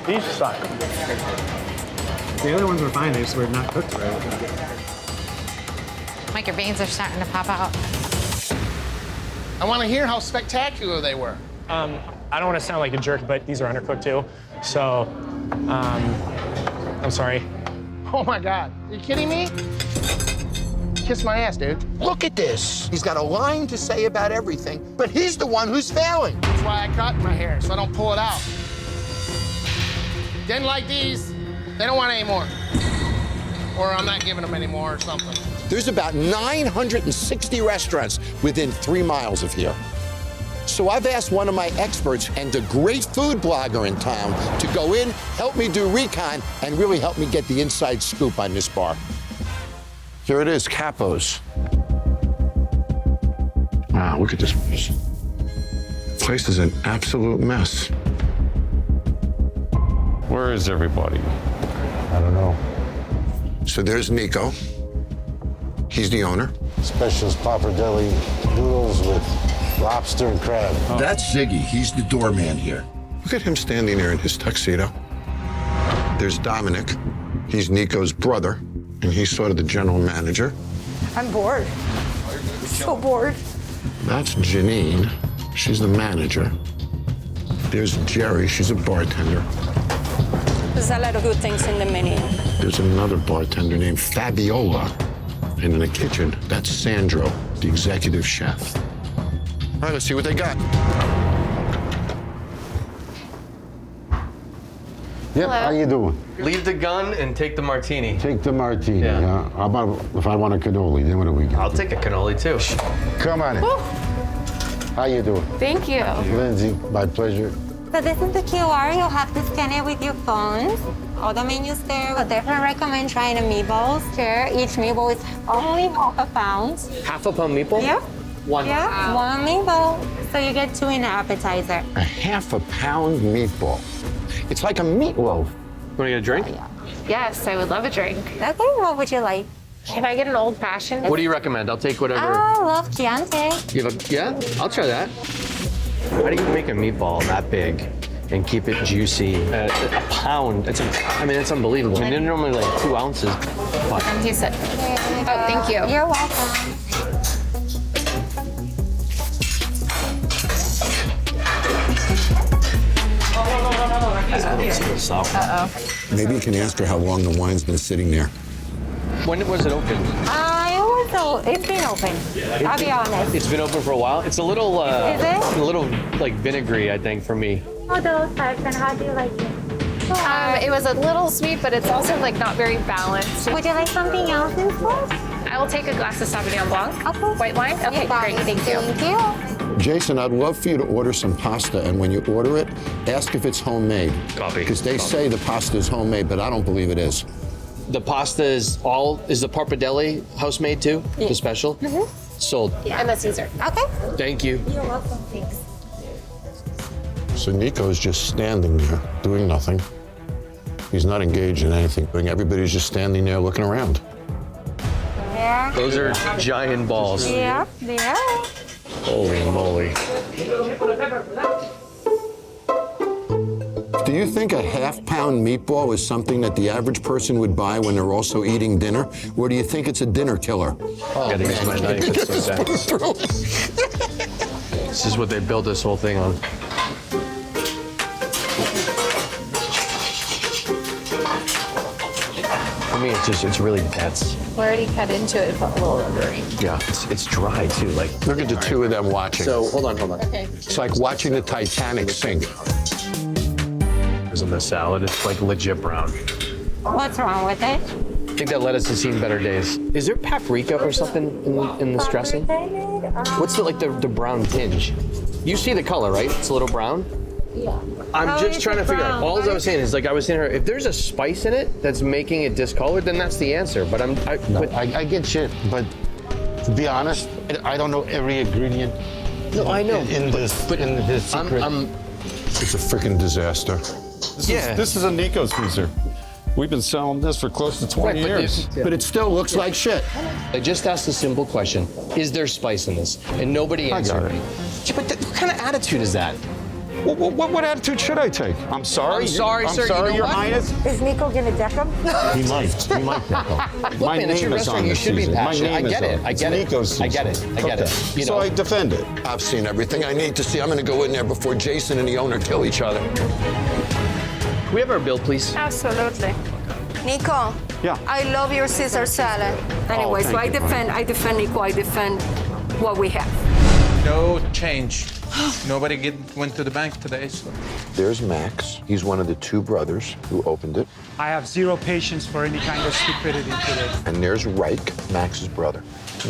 These suck. The other ones were fine, they just were not cooked right. Like your veins are starting to pop out. I want to hear how spectacular they were. I don't want to sound like a jerk, but these are undercooked too. So, I'm sorry. Oh my God, are you kidding me? Kiss my ass, dude. Look at this. He's got a line to say about everything, but he's the one who's failing. That's why I cut my hair, so I don't pull it out. Didn't like these, they don't want any more. Or I'm not giving them any more or something. There's about 960 restaurants within 3 miles of here. So I've asked one of my experts and a great food blogger in town to go in, help me do Recon, and really help me get the inside scoop on this bar. Here it is, Capo's. Wow, look at this place. This place is an absolute mess. Where is everybody? I don't know. So there's Nico. He's the owner. Specialist pappardelle noodles with lobster and crab. That's Ziggy. He's the doorman here. Look at him standing there in his tuxedo. There's Dominic. He's Nico's brother, and he's sort of the general manager. I'm bored. So bored. That's Janine. She's the manager. There's Jerry. She's a bartender. There's a lot of good things in the menu. There's another bartender named Fabiola. And in the kitchen, that's Sandro, the executive chef. All right, let's see what they got. Yep, how you doing? Leave the gun and take the martini. Take the martini, Yeah. yeah. How about if I want a cannoli, then what do we get? I'll take a cannoli too. Come on in. Woo. How you doing? Thank you. Lindsay, my pleasure. So this is the QR. You'll have to scan it with your phones. All the menus there. I definitely recommend trying the meatballs. Sure, each meatball is only half a pound. Half a pound meatball? Yeah. One. Yeah, one meatball. So you get 2 in the appetizer. A half a pound meatball. It's like a meatloaf. Want to get a drink? Yes, I would love a drink. Okay, what would you like? Can I get an old fashioned? What do you recommend? I'll take whatever. I love Chianti. You have a, yeah? I'll try that. How do you make a meatball that big and keep it juicy? A pound. It's unbelievable. I mean, they're normally like 2 ounces. But He said. Oh, thank you. You're welcome. Maybe you can ask her how long the wine's been sitting there. when was it open? It's been open. I'll be honest. It's been open for a while. It's a little, Is it? a little like vinegary, I think, for me. All those types, and how do you like it? It was a little sweet, but it's also like not very balanced. Would you like something else in sauce? I will take a glass of Sauvignon Blanc. Okay. White wine? Okay, great, thank you. Thank you. Jason, I'd love for you to order some pasta, and when you order it, ask if it's homemade. Copy. Because they say the pasta is homemade, but I don't believe it is. The pasta is the pappardelle house made too? Yeah. The special? Mm-hmm. Sold. And the Caesar. Okay. Thank you. You're welcome. Thanks. So Nico's just standing there, doing nothing. He's not engaged in anything. Everybody's just standing there looking around. Yeah. Those are giant balls. Yeah. Yeah. Holy moly. Do you think a half-pound meatball is something that the average person would buy when they're also eating dinner? Or do you think it's a dinner killer? Gotta use my knife. It's so dense. This is what they built this whole thing on. For me, it's really dense. We already cut into it, but a little rubbery. Yeah, it's dry too. Like, Look at the two of them watching. so hold on. Okay. It's like watching the Titanic sink. There's in the salad. It's like legit brown. What's wrong with it? I think that lettuce has seen better days. Is there paprika or something in this dressing? What's the brown tinge? You see the color, right? It's a little brown. Yeah. I'm Oh, just it's trying to figure out. brown, All I right? was saying is, like, I was saying to her, if there's a spice in it that's making it discolored, then that's the answer. But I get shit, but to be honest, I don't know every ingredient. No, I know. In this secret. It's a freaking disaster. This is a Nico's freezer. We've been selling this for close to 20 years. But it still looks like shit. I just asked a simple question: is there spice in this? And nobody answered me. Yeah, but what kind of attitude is that? What attitude should I take? I'm sorry. I'm sorry, I'm sir. sorry, You know Your what? Highness. Is Nico gonna deck him? He might, Deco. My man, it's your name is restaurant. on You the should be season. My passionate. name I get is it. on. I It's get it. Nico's I get it. season. I get it. Okay. You So know. I defend it. I've seen everything I need to see. I'm going to go in there before Jason and the owner kill each other. Can we have our bill, please? Absolutely. Nico. Yeah. I love your Caesar salad. Anyway, so thank you, I defend Nico. I defend what we have. No change. Nobody went to the bank today, so. There's Max. He's one of the two brothers who opened it. I have zero patience for any kind of stupidity today. And there's Reich, Max's brother.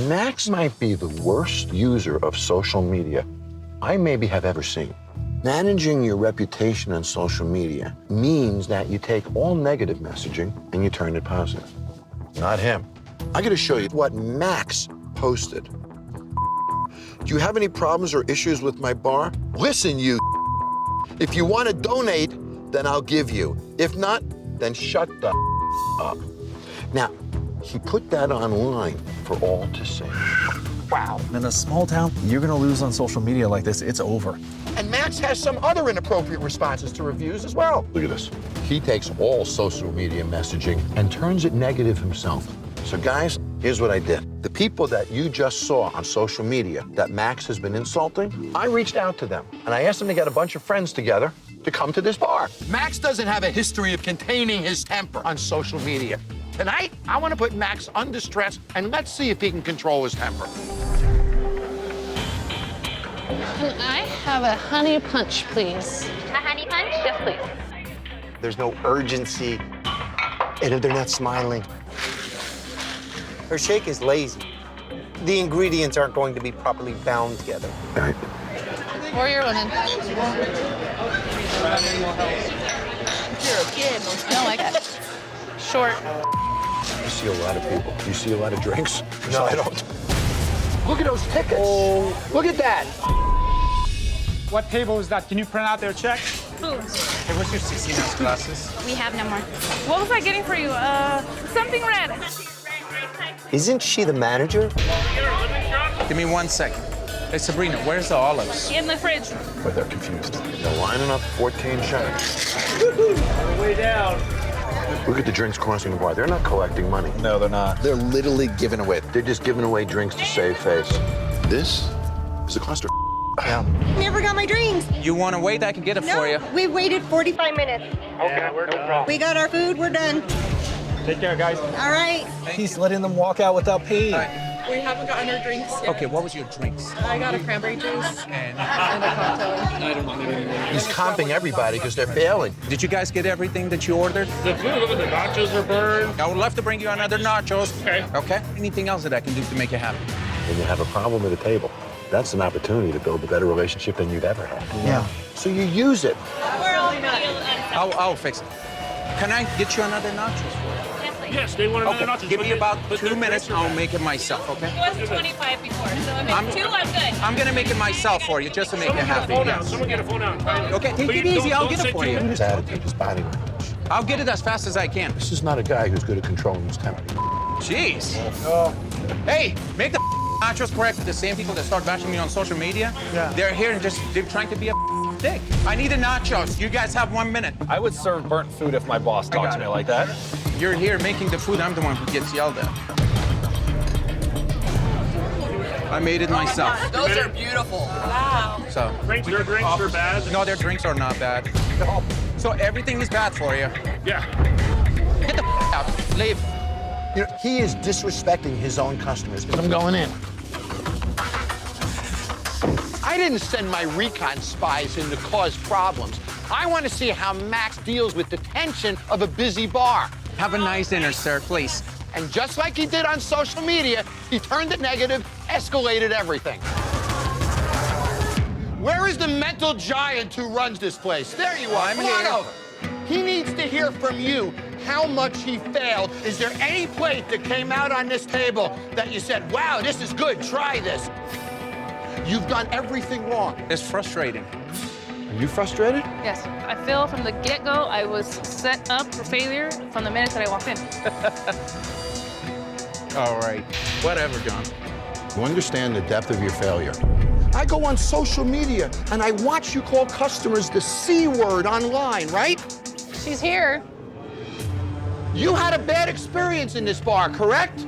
Max might be the worst user of social media I maybe have ever seen. Managing your reputation on social media means that you take all negative messaging and you turn it positive. Not him. I gotta show you what Max posted. Do you have any problems or issues with my bar? Listen, you. If you want to donate, then I'll give you. If not, then shut the up. Now, he put that online for all to see. Wow. In a small town, you're gonna lose on social media like this, it's over. And Max has some other inappropriate responses to reviews as well. Look at this. He takes all social media messaging and turns it negative himself. So guys, here's what I did. The people that you just saw on social media that Max has been insulting, I reached out to them and I asked them to get a bunch of friends together to come to this bar. Max doesn't have a history of containing his temper on social media. Tonight, I want to put Max under stress and let's see if he can control his temper. Can I have a honey punch, please? A honey punch? Yes, please. There's no urgency, and if they're not smiling. Her shake is lazy. The ingredients aren't going to be properly bound together. All right. Warrior women. You're a kid. I don't like it. Short. You see a lot of people. You see a lot of drinks? No, I don't. Look at those tickets. Oh. Look at that. What table is that? Can you print out their check? Hey, what's your 16-ounce glasses? We have no more. What was I getting for you? Something red. Isn't she the manager? Give me 1 second. Hey, Sabrina, where's the olives? In the fridge. But they're confused. They're lining up 14 shots. Way down. Look at the drinks crossing the bar. They're not collecting money. No, they're not. They're literally giving away. They're just giving away drinks to save face. This is a cluster. Yeah. Never got my drinks. You want to wait? I can get it for you. We waited 45 minutes. Okay, we're done. We got our food. We're done. Take care, guys. All right. He's letting them walk out without paying. We haven't gotten our drinks yet. Okay, what was your drinks? I got a cranberry juice And and a cocktail. He's comping everybody because they're failing. did you guys get everything that you ordered? The food, the nachos are burned. I would love to bring you another nachos. Okay. Okay? Anything else that I can do to make you happy? When you have a problem at a table, that's an opportunity to build a better relationship than you've ever had. Yeah. So you use it. I'll fix it. Can I get you another nachos for you? Yes, they want another nachos. Give me about 2 minutes. I'll make it myself, okay? It was 25 before, so if it's 2, I'm good. I'm gonna make it myself for you just to make you happy. Yes. Someone get a phone out. Okay, take it easy. I'll get it for you. His attitude, his body language. I'll get it as fast as I can. This is not a guy who's good at controlling his temper. Jeez. Hey, make the nachos correct with the same people that start bashing me on social media. Yeah. They're here and they're trying to be a dick. I need the nachos. You guys have 1 minute. I would serve burnt food if my boss talked to me like that. You're here making the food. I'm the one who gets yelled at. I made it myself. Those are beautiful. Wow. So. Their drinks are bad. No, their drinks are not bad. So everything is bad for you. Yeah. Get the out. Leave. You know, he is disrespecting his own customers because I'm going in. I didn't send my Recon spies in to cause problems. I want to see how Max deals with the tension of a busy bar. Have a nice dinner, sir, please. And just like he did on social media, he turned it negative, escalated everything. Where is the mental giant who runs this place? There you are. I'm Come on here. over. He needs to hear from you how much he failed. Is there any plate that came out on this table that you said, wow, this is good, try this? You've done everything wrong. It's frustrating. Are you frustrated? Yes, I feel from the get-go I was set up for failure from the minute that I walked in. All right. Whatever, John. You understand the depth of your failure. I go on social media and I watch you call customers the C word online, right? She's here. You had a bad experience in this bar, correct?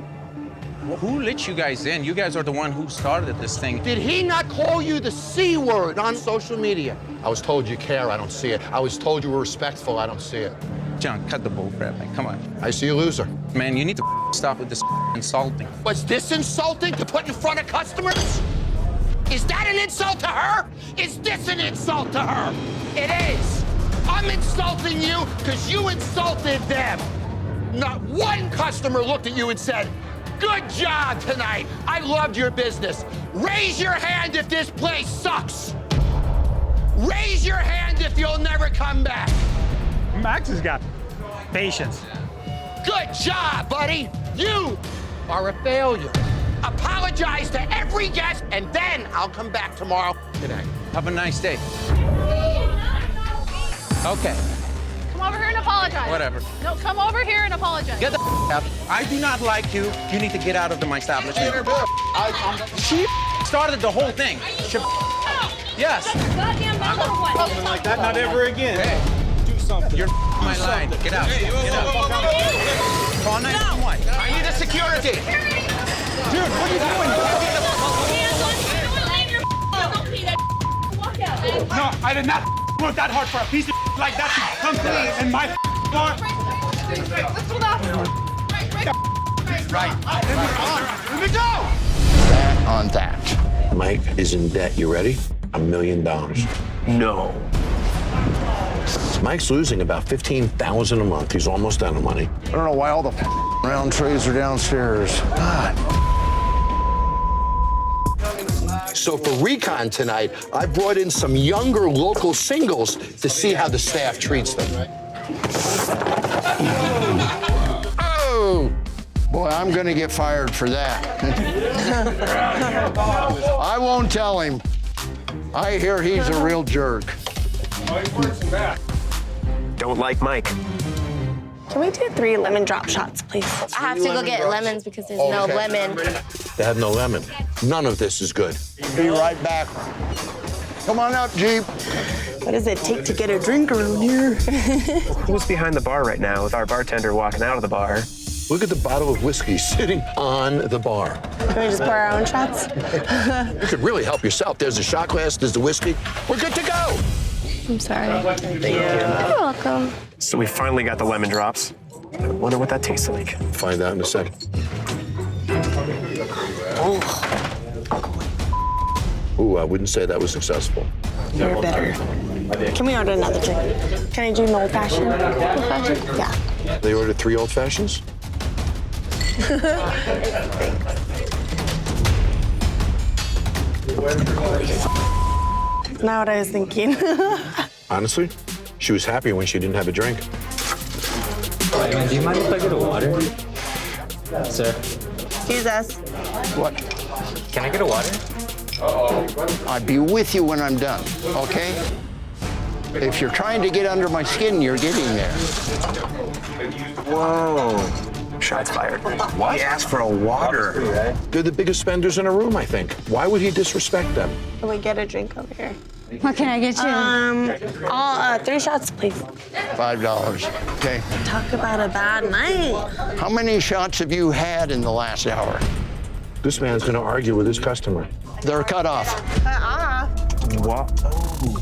Well, who let you guys in? You guys are the one who started this thing. Did he not call you the C word on social media? I was told you care, I don't see it. I was told you were respectful, I don't see it. John, cut the bull crap, man. Come on. I see a loser. Man, you need to stop with this insulting. Was this insulting to put in front of customers? Is that an insult to her? Is this an insult to her? It is. I'm insulting you because you insulted them. Not one customer looked at you and said, "Good job tonight. I loved your business." Raise your hand if this place sucks. Raise your hand if you'll never come back. Max has got patience. Good job, buddy. You are a failure. Apologize to every guest, and then I'll come back tomorrow. Good night. Have a nice day. Okay. Come over here and apologize. Whatever. No, come over here and apologize. Get the out. I do not like you. You need to get out of my establishment. She started the whole thing. Yes. Goddamn little one. Something like that, not ever again. Hey. Do something. You're my line. Get out. Get out. Call 911. I need a security. Dude, what are you doing? No, I did not work that hard for a piece of like that to come in my bar. Right. Let me go! That on that. Mike is in debt. You ready? $1 million. No. Mike's losing about $15,000 a month. He's almost out of money. I don't know why all the round trays are downstairs. God. So for Recon tonight, I brought in some younger local singles to see how the staff treats them. Oh, boy, I'm going to get fired for that. I won't tell him. I hear he's a real jerk. Don't like Mike. Can we do 3 lemon drop shots, please? I have to go get lemons because there's no lemon. They have no lemon. None of this is good. Be right back. Come on up, Jeep. What does it take to get a drink around here? Who's behind the bar right now with our bartender walking out of the bar? Look at the bottle of whiskey sitting on the bar. Can we just pour our own shots? You could really help yourself. There's the shot glass, there's the whiskey. We're good to go. I'm sorry. You're welcome. So we finally got the lemon drops. I wonder what that tastes like. Find out in a second. Ooh, I wouldn't say that was successful. You're better. Can we order another drink? Can I do an old fashioned? Old fashioned? Yeah. They ordered 3 old fashions? Not what I was thinking. Honestly, she was happy when she didn't have a drink. Do you mind if I get a water? Sir. Excuse us. What? Can I get a water? I'll be with you when I'm done, okay? If you're trying to get under my skin, you're getting there. Whoa. Shots fired. What? He asked for a water. They're the biggest spenders in a room, I think. Why would he disrespect them? Can we get a drink over here? What can I get you? All 3 shots, please. $5, okay? Talk about a bad night. How many shots have you had in the last hour? This man's gonna argue with his customer. They're cut off. What?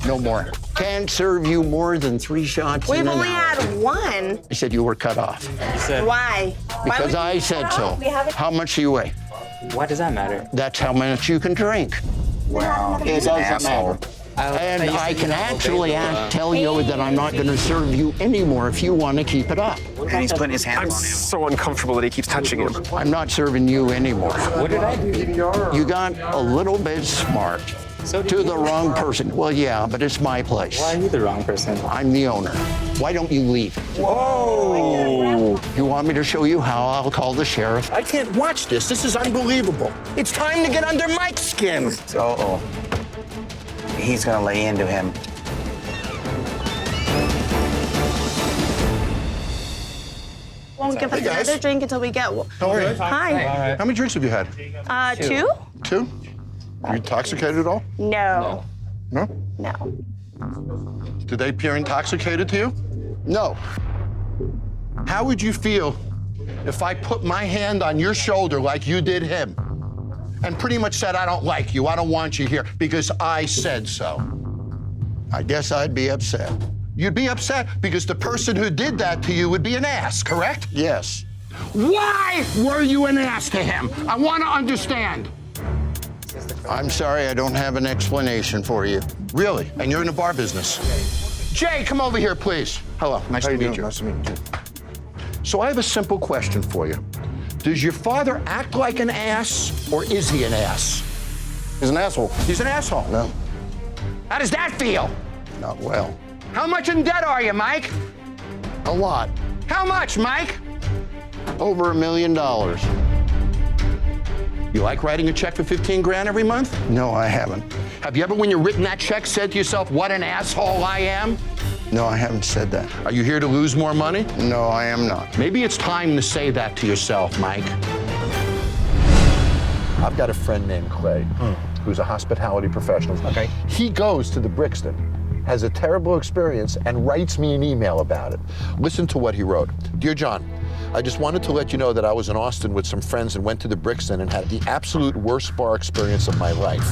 No more. Can't serve you more than 3 shots We've in an only hour. had 1. I said you were cut off. Why? Because I said so. How much do you weigh? Why does that matter? That's how much you can drink. Wow. It doesn't matter. And I can actually tell you that I'm not going to serve you anymore if you want to keep it up. And he's putting his hands on him. I'm so uncomfortable that he keeps touching him. I'm not serving you anymore. What did I do? You got a little bit smart to the wrong person. Well, yeah, but it's my place. Why are you the wrong person? I'm the owner. Why don't you leave? Whoa! You want me to show you how I'll call the sheriff? I can't watch this. This is unbelievable. It's time to get under Mike's skin. Uh-oh. He's gonna lay into him. Won't give us Hey, guys. another drink until we get one. How are you? Hi. How many drinks have you had? 2? 2? Are you intoxicated at all? No. No? No. Did they appear intoxicated to you? No. How would you feel if I put my hand on your shoulder like you did him and pretty much said, I don't like you, I don't want you here because I said so? I guess I'd be upset. You'd be upset because the person who did that to you would be an ass, correct? Yes. Why were you an ass to him? I want to understand. I'm sorry, I don't have an explanation for you. Really? And you're in the bar business? Jay, come over here, please. Hello, nice to meet you. Nice to meet you. So I have a simple question for you. Does your father act like an ass, or is he an ass? He's an asshole. He's an asshole? No. How does that feel? Not well. How much in debt are you, Mike? A lot. How much, Mike? Over $1 million. You like writing a check for 15 grand every month? No, I haven't. Have you ever, when you're written that check, said to yourself, what an asshole I am? No, I haven't said that. Are you here to lose more money? No, I am not. Maybe it's time to say that to yourself, Mike. I've got a friend named Clay, who's a hospitality professional. Okay. He goes to the Brixton, has a terrible experience, and writes me an email about it. Listen to what he wrote. Dear John, I just wanted to let you know that I was in Austin with some friends and went to the Brixton and had the absolute worst bar experience of my life.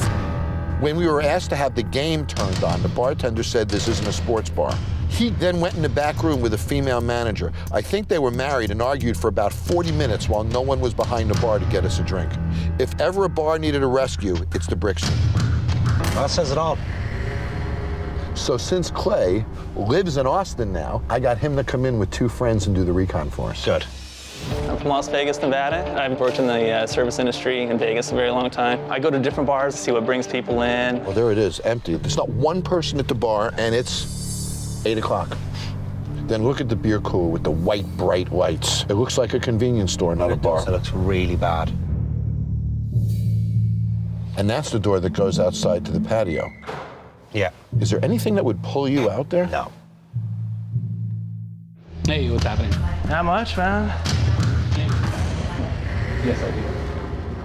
When we were asked to have the game turned on, the bartender said this isn't a sports bar. He then went in the back room with a female manager. I think they were married and argued for about 40 minutes while no one was behind the bar to get us a drink. If ever a bar needed a rescue, it's the Brixton. That says it all. So since Clay lives in Austin now, I got him to come in with 2 friends and do the recon for us. Good. I'm from Las Vegas, Nevada. I've worked in the service industry in Vegas a very long time. I go to different bars to see what brings people in. Well, there it is, empty. There's not one person at the bar, and it's 8 o'clock. Then look at the beer cooler with the white, bright lights. It looks like a convenience store, not a bar. It looks really bad. And that's the door that goes outside to the patio. Yeah. Is there anything that would pull you out there? No. Hey, what's happening? Not much, man. Yes, I do.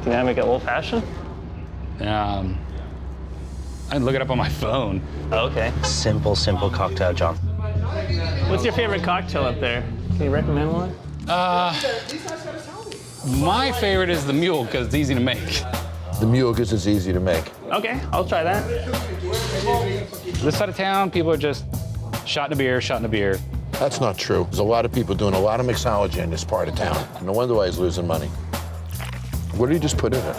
Can I make it old-fashioned? I look it up on my phone. Okay. Simple cocktail, John. What's your favorite cocktail up there? Can you recommend one? My favorite is the mule because it's easy to make. The mule because it's easy to make. Okay, I'll try that. This side of town, people are just shot in a beer. That's not true. There's a lot of people doing a lot of mixology in this part of town. No wonder why he's losing money. What did he just put in it?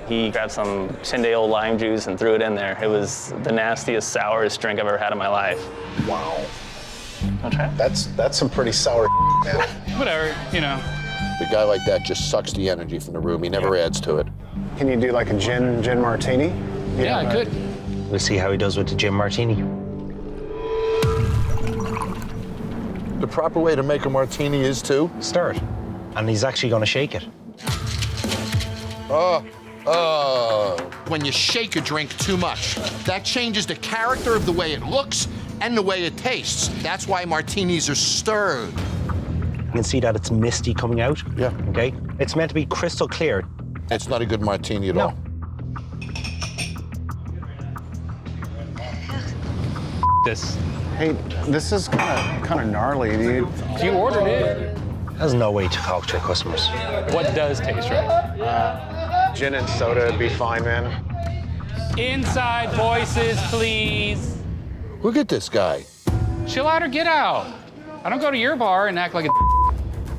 He grabbed some 10-day-old lime juice and threw it in there. It was the nastiest, sourest drink I've ever had in my life. Wow. Wanna try it? That's some pretty sour man. Whatever, you know. A guy like that just sucks the energy from the room. He never adds to it. Can you do like a gin martini? Yeah, I could. We'll see how he does with the gin martini. The proper way to make a martini is to stir it. And he's actually going to shake it. When you shake a drink too much, that changes the character of the way it looks and the way it tastes. That's why martinis are stirred. You can see that it's misty coming out. Yeah. Okay? It's meant to be crystal clear. It's not a good martini at all. This. Hey, this is kind of gnarly, dude. You ordered it. There's no way to talk to customers. What does taste right? Gin and soda would be fine, man. Inside voices, please. Look at this guy. Chill out or get out. I don't go to your bar and act like a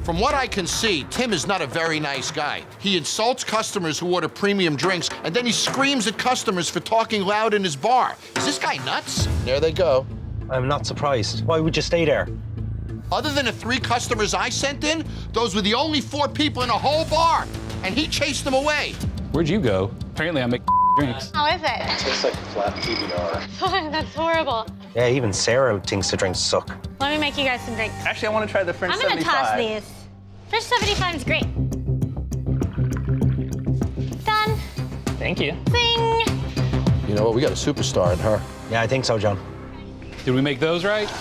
From what I can see, Tim is not a very nice guy. He insults customers who order premium drinks, and then he screams at customers for talking loud in his bar. Is this guy nuts? There they go. I'm not surprised. Why would you stay there? Other than the 3 customers I sent in, those were the only 4 people in the whole bar, and he chased them away. Where'd you go? Apparently I make drinks. How is it? Tastes like flat PBR. That's horrible. Yeah, even Sarah thinks the drinks suck. Let me make you guys some drinks. Actually, I want to try the French I'm gonna 75. toss these. French 75 is great. Done. Thank you. Zing. You know what? We got a superstar in her. Yeah, I think so, John. Did we make those right?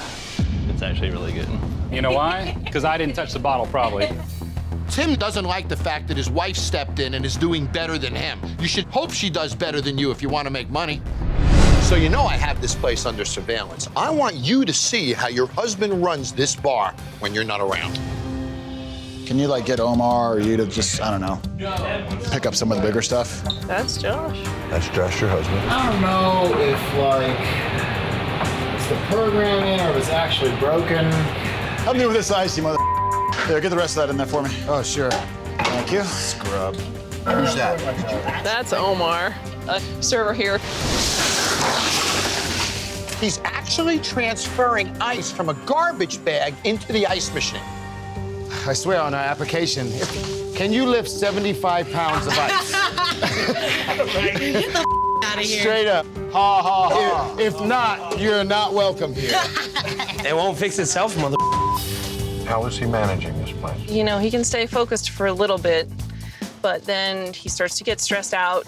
It's actually really good. You know why? Because I didn't touch the bottle, probably. Tim doesn't like the fact that his wife stepped in and is doing better than him. You should hope she does better than you if you want to make money. So you know I have this place under surveillance. I want you to see how your husband runs this bar when you're not around. Can you, like, get Omar or you to just, I don't know, pick up some of the bigger stuff? That's Josh. That's Josh, your husband. I don't know if, like, it's the programming or if it's actually broken. Help me with this ice, you mother. There, get the rest of that in there for me. Oh, sure. Thank you. Scrub. Who's that? That's Omar, a server here. He's actually transferring ice from a garbage bag into the ice machine. I swear on our application, can you lift 75 pounds of ice? Get the out of here. Straight up. Ha, ha, ha. If not, you're not welcome here. It won't fix itself, mother. How is he managing this place? You know, he can stay focused for a little bit, but then he starts to get stressed out,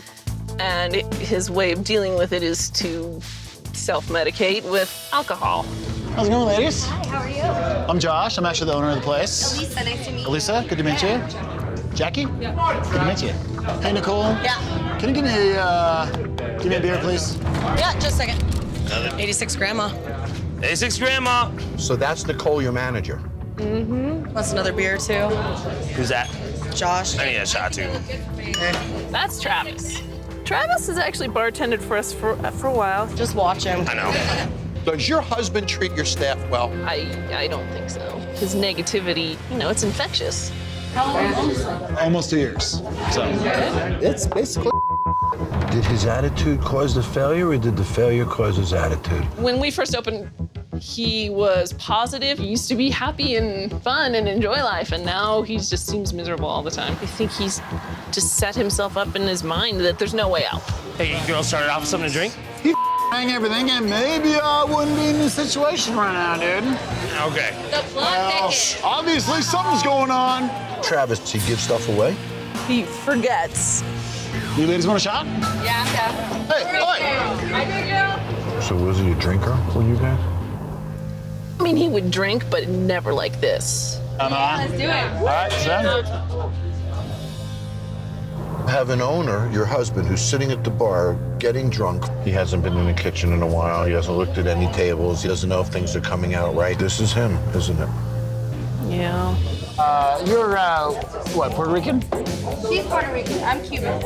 and his way of dealing with it is to self-medicate with alcohol. How's it going, ladies? Hi, how are you? I'm Josh. I'm actually the owner of the place. Elisa, nice to meet you. Elisa, good to meet you. Jackie? Yeah. Good to meet you. Hey, Nicole. Yeah. Can you give me a beer, please? Yeah, just a second. 86 Grandma. 86 Grandma. So that's Nicole, your manager. Mm-hmm. Wants another beer, too. Who's that? Josh. I need a shot, too. That's Travis. Travis has actually bartended for us for a while. Just watch him. I know. Does your husband treat your staff well? I don't think so. His negativity, you know, it's infectious. Almost 2 years. So it's basically. Did his attitude cause the failure, or did the failure cause his attitude? When we first opened, he was positive. He used to be happy and fun and enjoy life, and now he just seems miserable all the time. I think he's just set himself up in his mind that there's no way out. Hey, girl started off with something to drink? He rang everything, and maybe I wouldn't be in this situation right now, dude. Okay. The plot thickens. Obviously, something's going on. Travis, does he give stuff away? He forgets. You ladies want a shot? Yeah. Hey, I So was he a drinker when you guys? I mean, he would drink, but never like this. Let's do it. All right, Sam. Have an owner, your husband, who's sitting at the bar getting drunk. He hasn't been in the kitchen in a while. He hasn't looked at any tables. He doesn't know if things are coming out right. This is him, isn't it? Yeah. You're, what, Puerto Rican? She's Puerto Rican. I'm Cuban.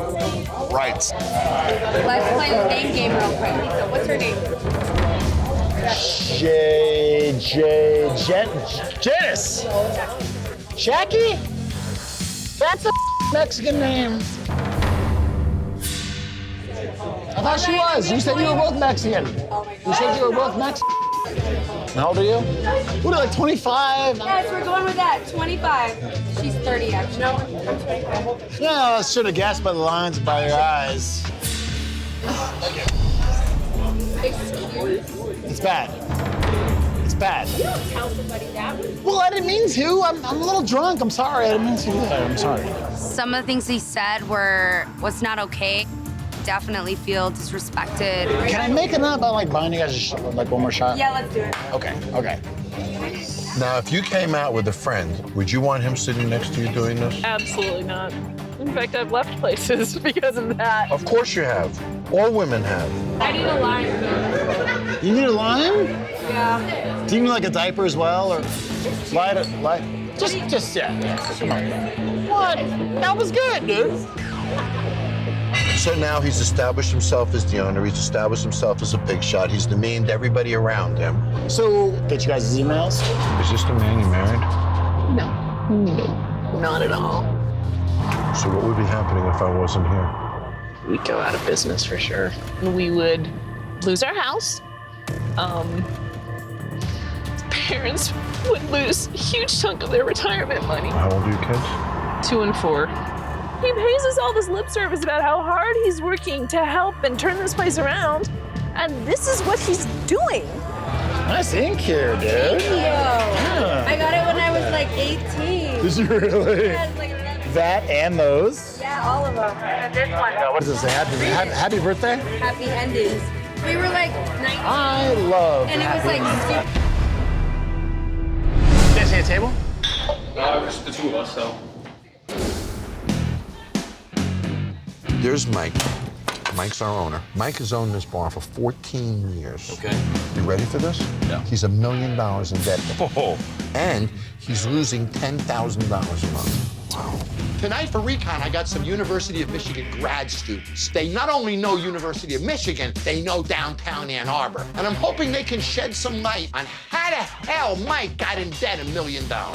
Right. Let's play the name game real quick. Lisa, what's her name? Janice. Jackie? That's a Mexican name. I thought she was. You said you were both Mexican. You said you were both Mexican. How old are you? What, like 25? Yes, we're going with that. 25. She's 30, actually. No, I'm 25. Yeah, I should have guessed by the lines and by your eyes. Excuse? It's bad. It's bad. You don't tell somebody that. Well, I didn't mean to. I'm a little drunk. I'm sorry. I didn't mean to do that. I'm sorry. Some of the things he said was not okay. Definitely feel disrespected. Can I make it up by like buying you guys like one more shot? Yeah, let's do it. Okay. Now, if you came out with a friend, would you want him sitting next to you doing this? Absolutely not. In fact, I've left places because of that. Of course you have. All women have. I need a lime. You need a lime? Yeah. Do you need like a diaper as well, or light? Just yeah. Come on. What? That was good, dude. So now he's established himself as the owner. He's established himself as a big shot. He's demeaned everybody around him. So, get you guys' emails? Is this the man you married? No, not at all. So what would be happening if I wasn't here? We'd go out of business for sure. We would lose our house. Parents would lose a huge chunk of their retirement money. How old are your kids? 2 and 4. He pays us all this lip service about how hard he's working to help and turn this place around. And this is what he's doing. Nice ink here, dude. Thank you. Yeah. I got it when I was like 18. Did you really? Yeah, like, that and those? yeah, all of them. And this one. What does it say? Happy birthday? Happy endings. We were like 19. I love And it was happy like endings. super. This guys need a table? Just the two of us, so. There's Mike. Mike's our owner. Mike has owned this bar for 14 years. Okay. You ready for this? Yeah. He's $1 million in debt. Oh. And he's losing $10,000 a month. Wow. Tonight for Recon, I got some University of Michigan grad students. They not only know University of Michigan, they know downtown Ann Arbor. And I'm hoping they can shed some light on how the hell Mike got in debt $1 million. I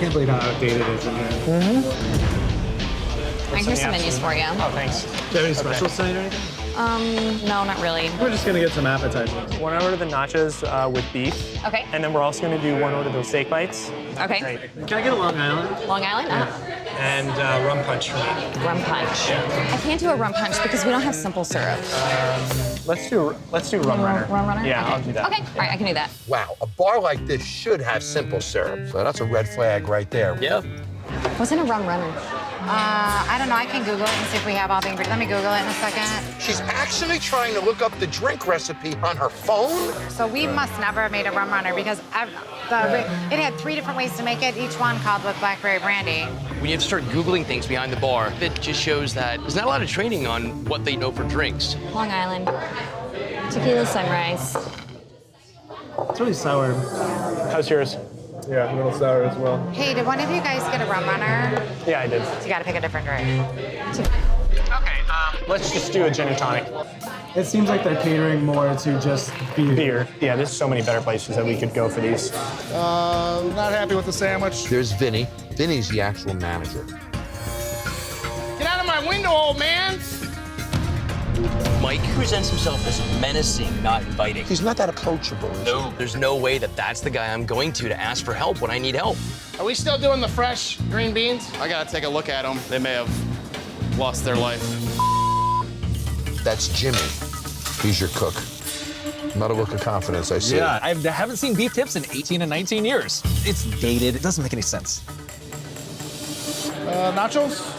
can't believe how outdated it is in there. Here's some menus for you. Oh, thanks. Do you have any specials tonight or anything? No, not really. We're just gonna get some appetizers. One order of the nachos with beef. Okay. And then we're also going to do one order of those steak bites. Okay. Great. Can I get a Long Island? Long Island? And rum punch for me. Rum punch. I can't do a rum punch because we don't have simple syrup. Let's do rum runner. Rum runner? Yeah, Okay. I'll do that. Okay, all right, I can do that. Wow, a bar like this should have simple syrup. So that's a red flag right there. Yeah. What's in a rum runner? I don't know. I can Google it and see if we have all the ingredients. Let me Google it in a second. She's actually trying to look up the drink recipe on her phone? So we must never have made a rum runner because it had 3 different ways to make it, each one called with blackberry brandy. When you have to start Googling things behind the bar, it just shows that there's not a lot of training on what they know for drinks. Long Island. Tequila sunrise. It's really sour. How's yours? Yeah, a little sour as well. Hey, did one of you guys get a rum runner? Yeah, I did. So you gotta pick a different drink. Okay, let's just do a gin and tonic. It seems like they're catering more to just beer. Yeah, there's so many better places that we could go for these. Not happy with the sandwich. There's Vinny. Vinny's the actual manager. Get out of my window, old man! Mike presents himself as menacing, not inviting. He's not that approachable. No, there's no way that that's the guy I'm going to ask for help when I need help. Are we still doing the fresh green beans? I gotta take a look at them. They may have lost their life. That's Jimmy. He's your cook. Not a look of confidence, I see. Yeah, I haven't seen beef tips in 18 and 19 years. It's dated. It doesn't make any sense. Nachos?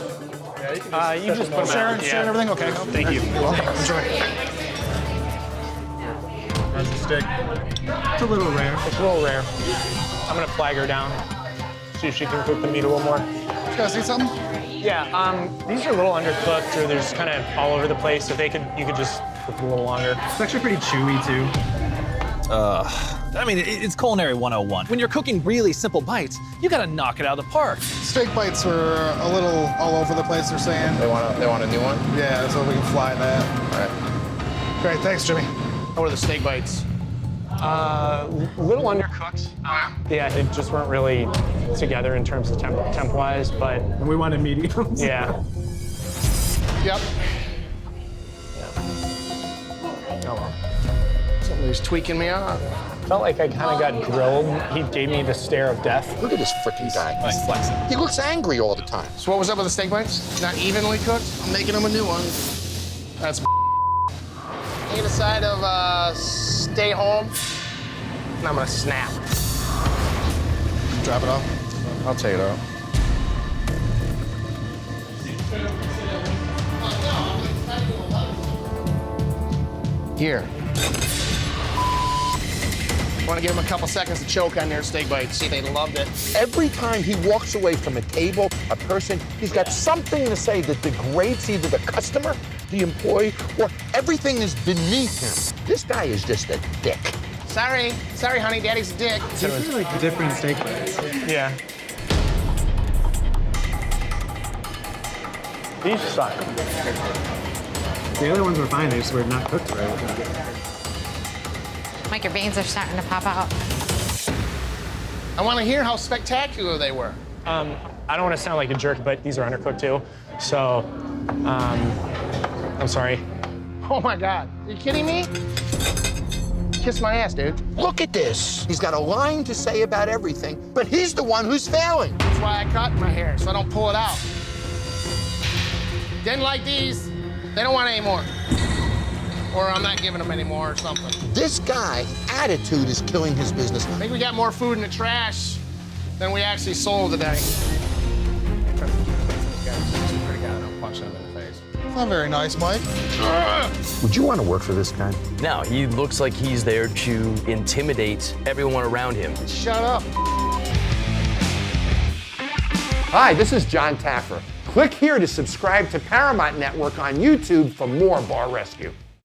You just put them Sharon, out. Sharon, everything? Okay. Thank you. You're welcome. Enjoy. How's the steak? It's a little rare. It's a little rare. I'm gonna flag her down. See if she can cook the meat a little more. You guys see something? Yeah, these are a little undercooked, or they're just kind of all over the place. If you could just cook it a little longer. It's actually pretty chewy too. I mean, it's culinary 101. When you're cooking really simple bites, you gotta knock it out of the park. Steak bites were a little all over the place, they're saying. They want a new one? Yeah, so we can fly that. All right. Great, thanks, Jimmy. How are the steak bites? Little undercooked. Yeah, they just weren't really together in terms of temp-wise, but... And we wanted mediums. Yeah. Yep. Oh, well. Somebody's tweaking me off. Felt like I kind of got grilled. He gave me the stare of death. Look at this freaking guy. He's flexing. He looks angry all the time. So what was up with the steak bites? Not evenly cooked? I'm making them a new one. That's Need a side of stay home, and I'm gonna snap. Drop it off. I'll take it out. Here. Want to give him a couple seconds to choke on their steak bites, see if they loved it. Every time he walks away from a table, a person, he's got something to say that degrades either the customer, the employee, or everything is beneath him. This guy is just a dick. Sorry, honey, daddy's a dick. These are like different steak bites. Yeah. These suck. The other ones were fine, they just were not cooked right. Mike, your veins are starting to pop out. I want to hear how spectacular they were. I don't want to sound like a jerk, but these are undercooked too. So, I'm sorry. Oh my God, are you kidding me? Kiss my ass, dude. Look at this. He's got a line to say about everything, but he's the one who's failing. That's why I cut my hair, so I don't pull it out. Didn't like these, they don't want any more. Or I'm not giving them any more or something. This guy, attitude is killing his business. I think we got more food in the trash than we actually sold today. Not very nice, Mike. Would you want to work for this guy? No, he looks like he's there to intimidate everyone around him. Shut up. Hi, this is Jon Taffer. Click here to subscribe to Paramount Network on YouTube for more Bar Rescue.